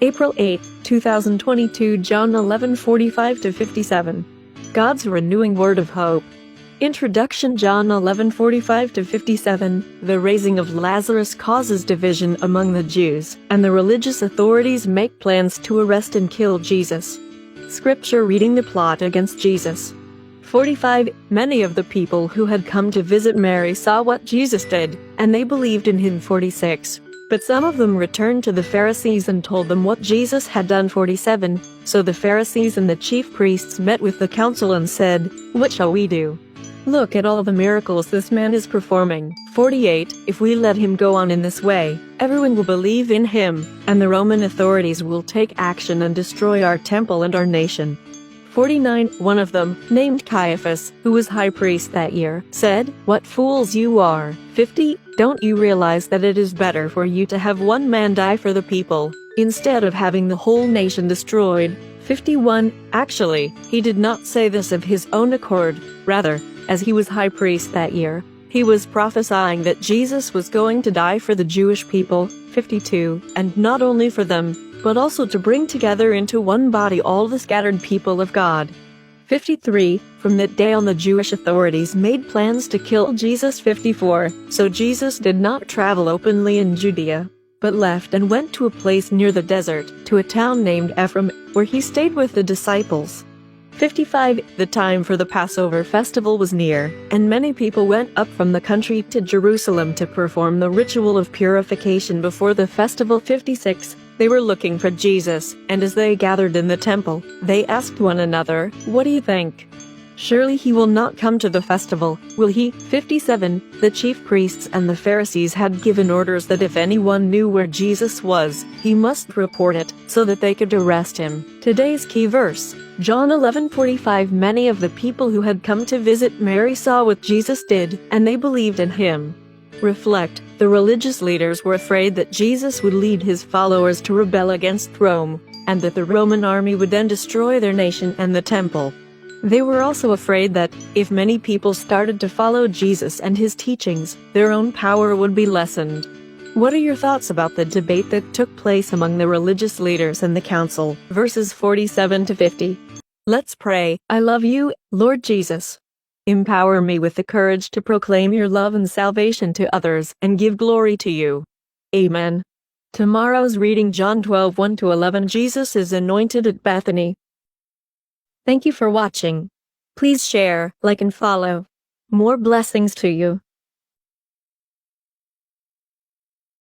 April 8, 2022, John 11:45-57. God's renewing word of hope. Introduction. John 11:45-57. The raising of Lazarus causes division among the Jews, and the religious authorities make plans to arrest and kill Jesus. Scripture reading. The plot against Jesus. 45. Many of the people who had come to visit Mary saw what Jesus did, and they believed in him. 46. But some of them returned to the Pharisees and told them what Jesus had done. 47. So the Pharisees and the chief priests met with the council and said, "What shall we do? Look at all the miracles this man is performing." 48. If we let him go on in this way, everyone will believe in him, and the Roman authorities will take action and destroy our temple and our nation. 49. One of them, named Caiaphas, who was high priest that year, said, "What fools you are." 50. Don't you realize that it is better for you to have one man die for the people, instead of having the whole nation destroyed? 51. Actually, he did not say this of his own accord. Rather, as he was high priest that year, he was prophesying that Jesus was going to die for the Jewish people. 52. And not only for them, but also to bring together into one body all the scattered people of God. 53. From that day on, the Jewish authorities made plans to kill Jesus. 54. So Jesus did not travel openly in Judea, but left and went to a place near the desert, to a town named Ephraim, where he stayed with the disciples. 55. The time for the Passover festival was near, and many people went up from the country to Jerusalem to perform the ritual of purification before the festival. 56. They were looking for Jesus, and as they gathered in the temple, they asked one another, "What do you think? Surely he will not come to the festival, will he?" 57. The chief priests and the Pharisees had given orders that if anyone knew where Jesus was, he must report it, so that they could arrest him. Today's key verse, John 11:45. Many of the people who had come to visit Mary saw what Jesus did, and they believed in him. Reflect. The religious leaders were afraid that Jesus would lead his followers to rebel against Rome, and that the Roman army would then destroy their nation and the temple. They were also afraid that, if many people started to follow Jesus and his teachings, their own power would be lessened. What are your thoughts about the debate that took place among the religious leaders and the council? Verses 47-50. Let's pray. I love you, Lord Jesus. Empower me with the courage to proclaim your love and salvation to others and give glory to you. Amen. Tomorrow's reading, John 12:1-11. Jesus is anointed at Bethany. Thank you for watching. Please share, like, and follow. More blessings to you.